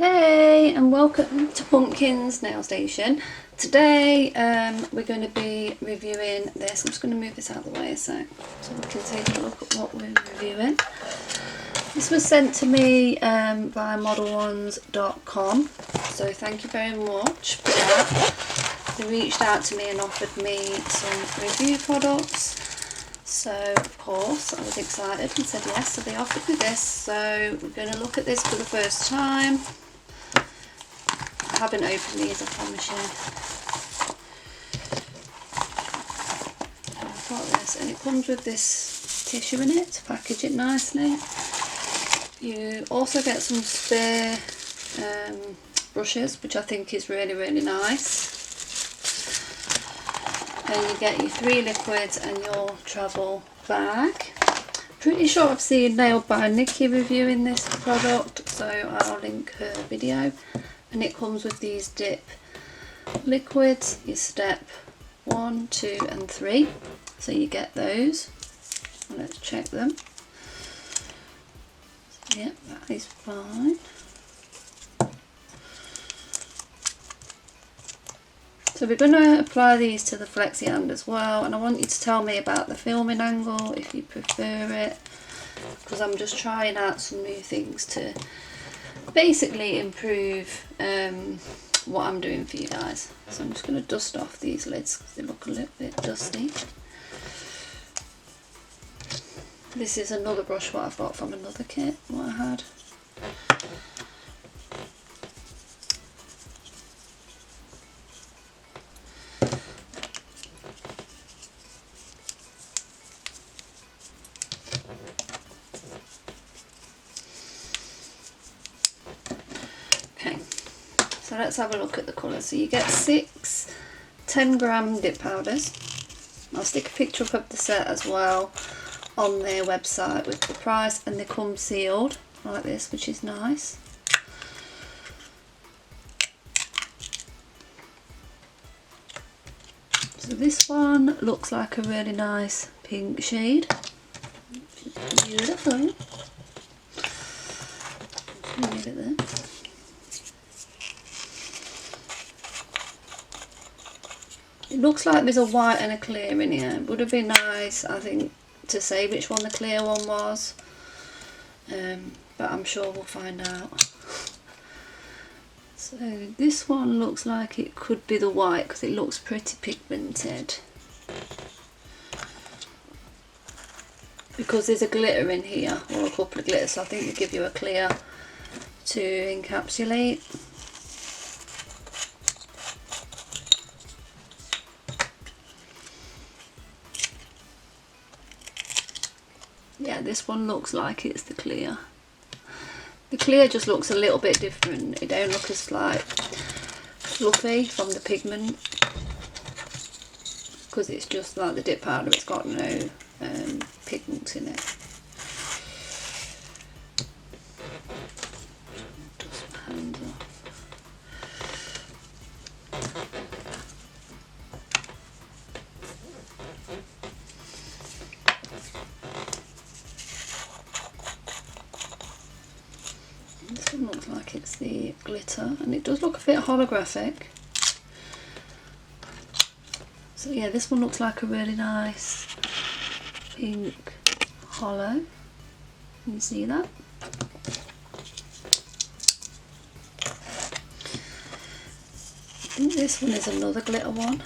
Hey, and welcome to Pumpkin's Nail Station. Today we're going to be reviewing this. I'm just going to move this out of the way a sec so we can take a look at what we're reviewing. This was sent to me via modelones.com, so thank you very much for that. They reached out to me and offered me some review products, so of course I was excited and said yes. So they offered me this, so we're going to look at this for the first time. I haven't opened these, I promise you. I've got this, and it comes with this tissue in it to package it nicely. You also get some spare brushes, which I think is really nice. And you get your 3 liquids and your travel bag. Pretty sure I've seen Nailed by Nikki reviewing this product, so I'll link her video. And it comes with these dip liquids, your step 1, 2 and 3. So you get those. Let's check them. Yep, that is fine. So we're going to apply these to the flexi hand as well, and I want you to tell me about the filming angle if you prefer it, because I'm just trying out some new things to basically improve what I'm doing for you guys. So I'm just going to dust off these lids because they look a little bit dusty. This is another brush what I've got from another kit what I had. So let's have a look at the colours. So you get 6 10-gram dip powders. I'll stick a picture up of the set as well on their website with the price, and they come sealed like this, which is nice. So this one looks like a really nice pink shade. Beautiful. Leave it there. It looks like there's a white and a clear in here. It would have been nice, I think, to say which one the clear one was, but I'm sure we'll find out. So this one looks like it could be the white because it looks pretty pigmented. Because there's a glitter in here, or a couple of glitters, so I think they give you a clear to encapsulate. Yeah, this one looks like it's the clear. The clear just looks a little bit different. It don't look as like fluffy from the pigment, because it's just like the dip powder. It's got no pigment in it. Dust my hands off. This one looks like it's the glitter, and it does look a bit holographic. So yeah, this one looks like a really nice pink hollow. Can you see that? I think this one is another glitter one. I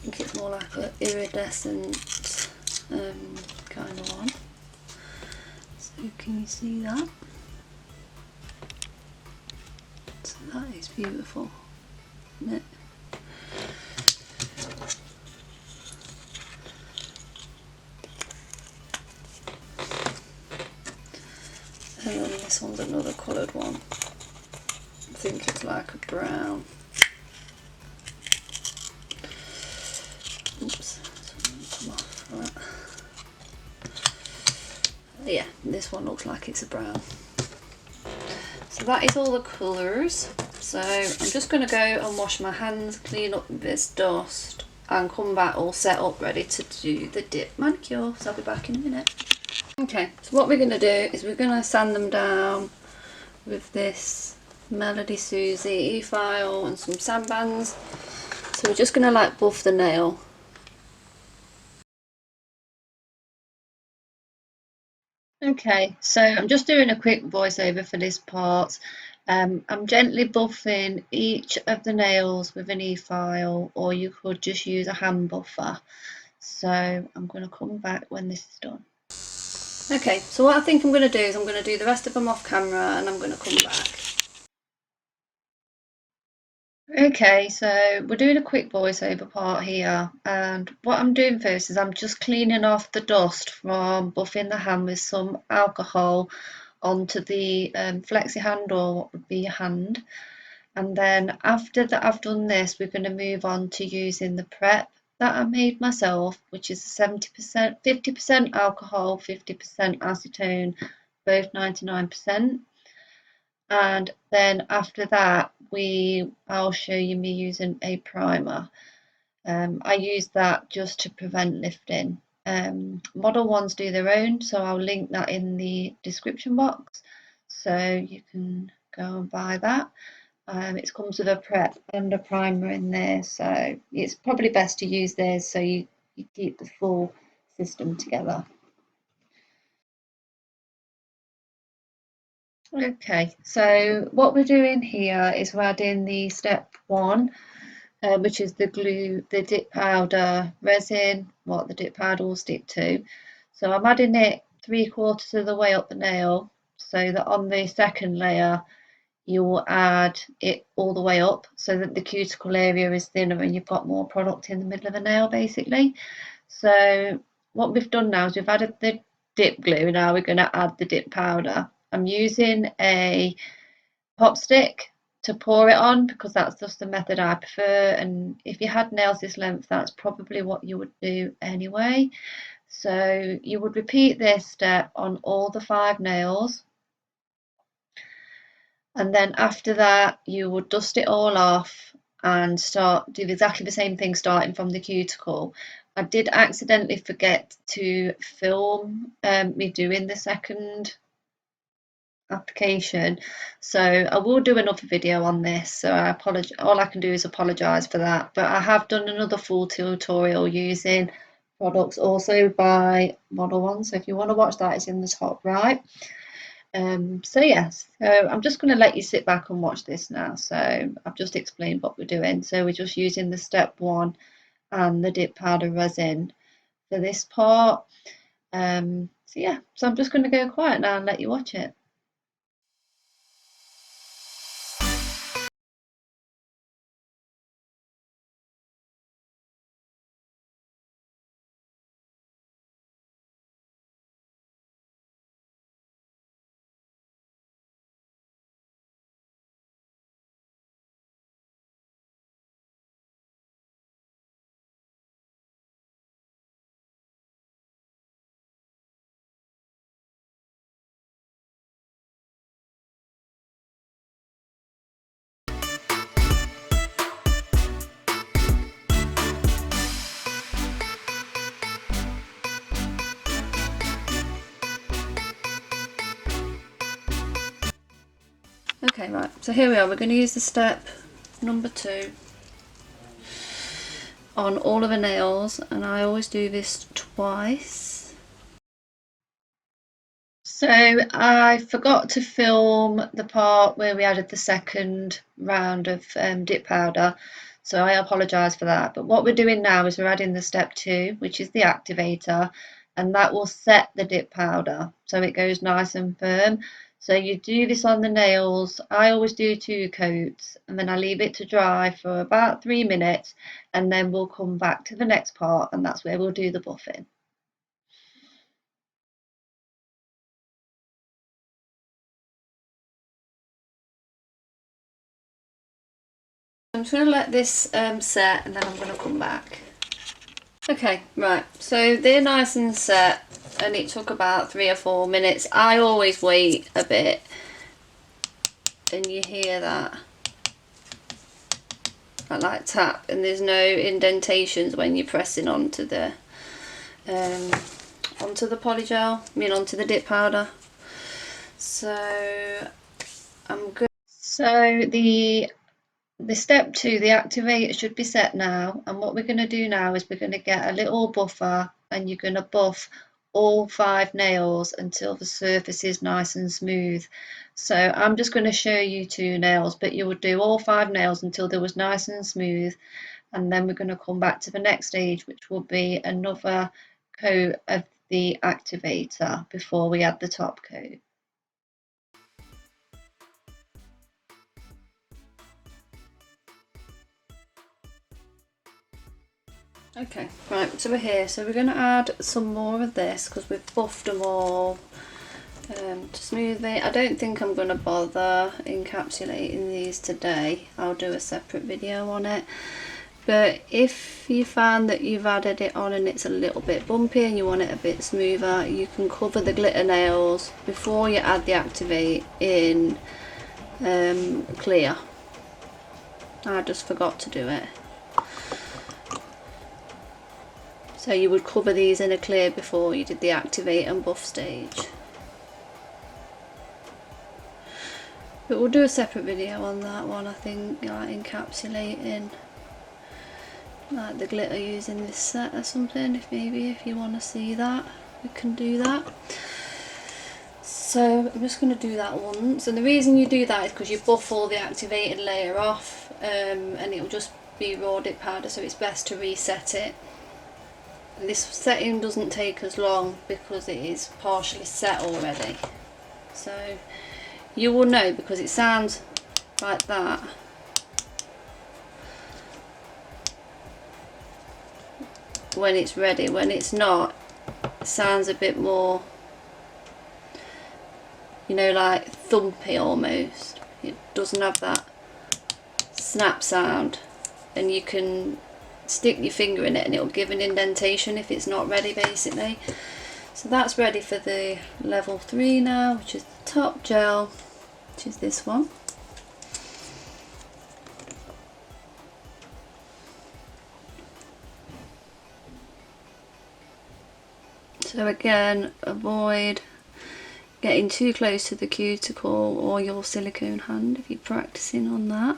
think it's more like an iridescent kind of one. So can you see that? So that is beautiful, isn't it? And then this one's another coloured one. I think it's like a brown. Oops, come off that. Yeah, this one looks like it's a brown. So that is all the colours. So I'm just going to go and wash my hands, clean up this dust, and come back all set up ready to do the dip manicure. So I'll be back in a minute. Okay, so what we're going to do is we're going to sand them down with this Melody Susie e-file and some sandbands. So we're just going to like buff the nail. Okay, so I'm just doing a quick voiceover for this part. I'm gently buffing each of the nails with an e-file, or you could just use a hand buffer. So I'm going to come back when this is done. Okay, so what I think I'm going to do is I'm going to do the rest of them off camera and I'm going to come back. Okay, so we're doing a quick voiceover part here, and what I'm doing first is I'm just cleaning off the dust from buffing the hand with some alcohol onto the flexi hand, or what would be your hand. And then after that I've done this, we're going to move on to using the prep that I made myself, which is 70%, 50% alcohol, 50% acetone, both 99%. And then after that, I'll show you me using a primer. I use that just to prevent lifting. Modelones do their own, so I'll link that in the description box, so you can go and buy that. It comes with a prep and a primer in there, so it's probably best to use theirs so you keep the full system together. Okay, so what we're doing here is we're adding the step 1, which is the glue, the dip powder, resin, what the dip powder will stick to. So I'm adding it 3/4 of the way up the nail, so that on the second layer you will add it all the way up so that the cuticle area is thinner and you've got more product in the middle of the nail basically. So what we've done now is we've added the dip glue, now we're going to add the dip powder. I'm using a pop stick to pour it on because that's just the method I prefer, and if you had nails this length that's probably what you would do anyway. So you would repeat this step on all the 5 nails, and then after that you would dust it all off and do exactly the same thing starting from the cuticle. I did accidentally forget to film me doing the second application, so I will do another video on this, so I apologize, all I can do is apologize for that, but I have done another full tutorial using products also by modelones, so if you want to watch that, it's in the top right. So yes, so I'm just going to let you sit back and watch this now. So I've just explained what we're doing, so we're just using the step 1 and the dip powder resin for this part. So yeah, so I'm just going to go quiet now and let you watch it. Okay, right, so here we are, we're going to use the step number 2 on all of the nails, and I always do this twice. So I forgot to film the part where we added the second round of dip powder, so I apologise for that. But what we're doing now is we're adding the step 2, which is the activator, and that will set the dip powder so it goes nice and firm. So you do this on the nails. I always do 2 coats, and then I leave it to dry for about 3 minutes, and then we'll come back to the next part, and that's where we'll do the buffing. I'm just going to let this set, and then I'm going to come back. Okay, right, so they're nice and set, and it took about 3 or 4 minutes. I always wait a bit, and you hear that like tap, and there's no indentations when you're pressing onto the polygel, onto the dip powder. So I'm good. So the step 2, the activator should be set now, and what we're going to do now is we're going to get a little buffer, and you're going to buff all 5 nails until the surface is nice and smooth. So I'm just going to show you 2 nails, but you would do all 5 nails until they was nice and smooth, and then we're going to come back to the next stage, which will be another coat of the activator before we add the top coat. Okay, right, so we're here. So we're going to add some more of this because we've buffed them all to smooth it. I don't think I'm going to bother encapsulating these today. I'll do a separate video on it. But if you find that you've added it on and it's a little bit bumpy and you want it a bit smoother, you can cover the glitter nails before you add the activate in clear. I just forgot to do it. So you would cover these in a clear before you did the activate and buff stage. But we'll do a separate video on that one, I think, like encapsulating like the glitter using this set or something. If you want to see that, we can do that. So I'm just going to do that once, and the reason you do that is because you buff all the activated layer off, and it will just be raw dip powder, so it's best to reset it. This setting doesn't take as long because it is partially set already, so you will know because it sounds like that when it's ready. When it's not, it sounds a bit more, you know, like thumpy almost. It doesn't have that snap sound, and you can stick your finger in it and it'll give an indentation if it's not ready, basically. So that's ready for the level 3 now, which is the top gel, which is this one. So again, avoid getting too close to the cuticle or your silicone hand if you're practicing on that.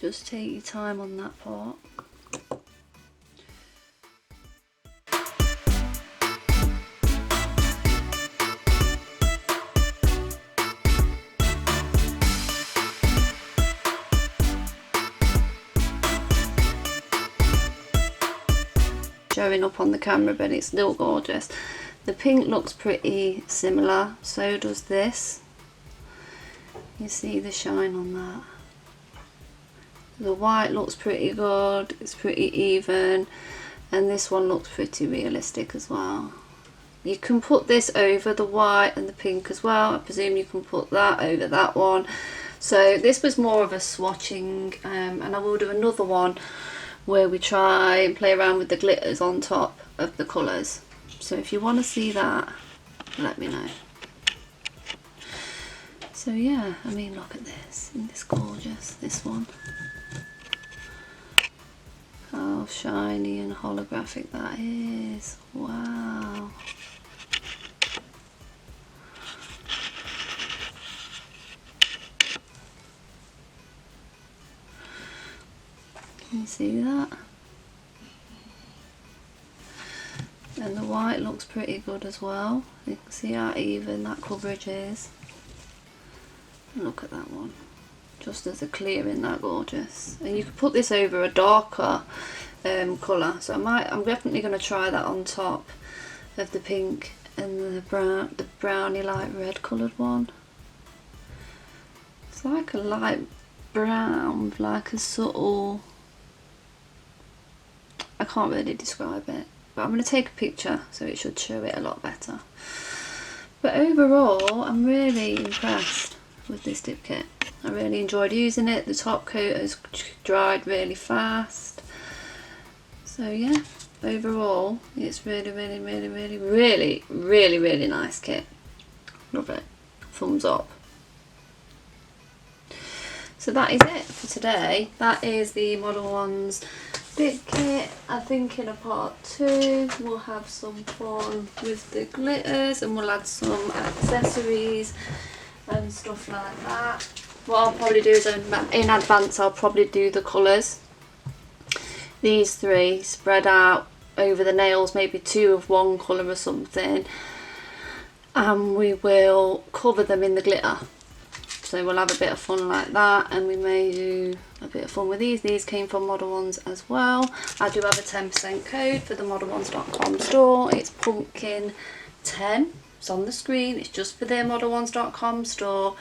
Just take your time on that part. Showing up on the camera, but it's still gorgeous. The pink looks pretty similar, so does this. You see the shine on that. The white looks pretty good, it's pretty even, and this one looks pretty realistic as well. You can put this over the white and the pink as well. I presume you can put that over that one. So this was more of a swatching, and I will do another one where we try and play around with the glitters on top of the colours. So if you want to see that, let me know. So yeah, I mean, look at this, isn't this gorgeous, this one? How shiny and holographic that is. Wow. Can you see that? And the white looks pretty good as well. You can see how even that coverage is. Look at that one. Just as a clear, in that gorgeous. And you could put this over a darker colour. So I'm definitely going to try that on top of the pink and the browny light red coloured one. It's like a light brown, like a subtle, I can't really describe it, but I'm going to take a picture so it should show it a lot better. But overall, I'm really impressed with this dip kit. I really enjoyed using it. The top coat has dried really fast. So yeah, overall, it's really nice kit. Love it. Thumbs up. So that is it for today. That is the Modelones bit kit. I think in a part 2 we'll have some fun with the glitters and we'll add some accessories and stuff like that. What I'll probably do is in advance I'll probably do the colours. These 3 spread out over the nails, maybe 2 of one colour or something, and we will cover them in the glitter. So we'll have a bit of fun like that, and we may do a bit of fun with these. These came from modelones as well. I do have a 10% code for the modelones.com store. It's pumpkin 10. It's on the screen. It's just for their modelones.com store.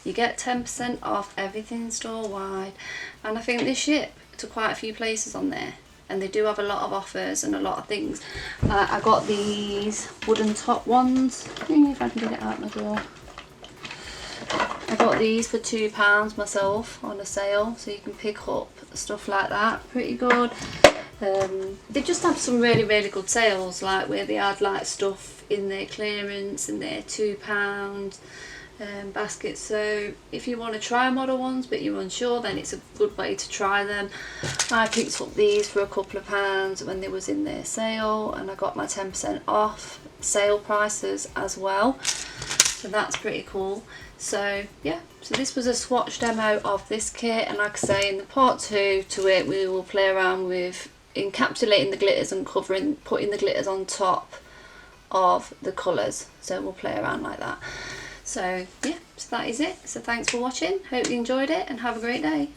You get 10% off everything store wide, and I think they ship to quite a few places on there, and they do have a lot of offers and a lot of things. I got these wooden top ones. If I can get it out my drawer. I got these for £2 myself on a sale, so you can pick up stuff like that. Pretty good. They just have some really good sales, like where they had like stuff in their clearance and their £2 baskets. So if you want to try modelones but you're unsure, then it's a good way to try them. I picked up these for a couple of pounds when they was in their sale, and I got my 10% off sale prices as well, so that's pretty cool. So yeah, so this was a swatch demo of this kit, and like I say, in the part 2 to it we will play around with encapsulating the glitters and putting the glitters on top of the colours. So we'll play around like that. So yeah, so that is it. So thanks for watching, hope you enjoyed it and have a great day.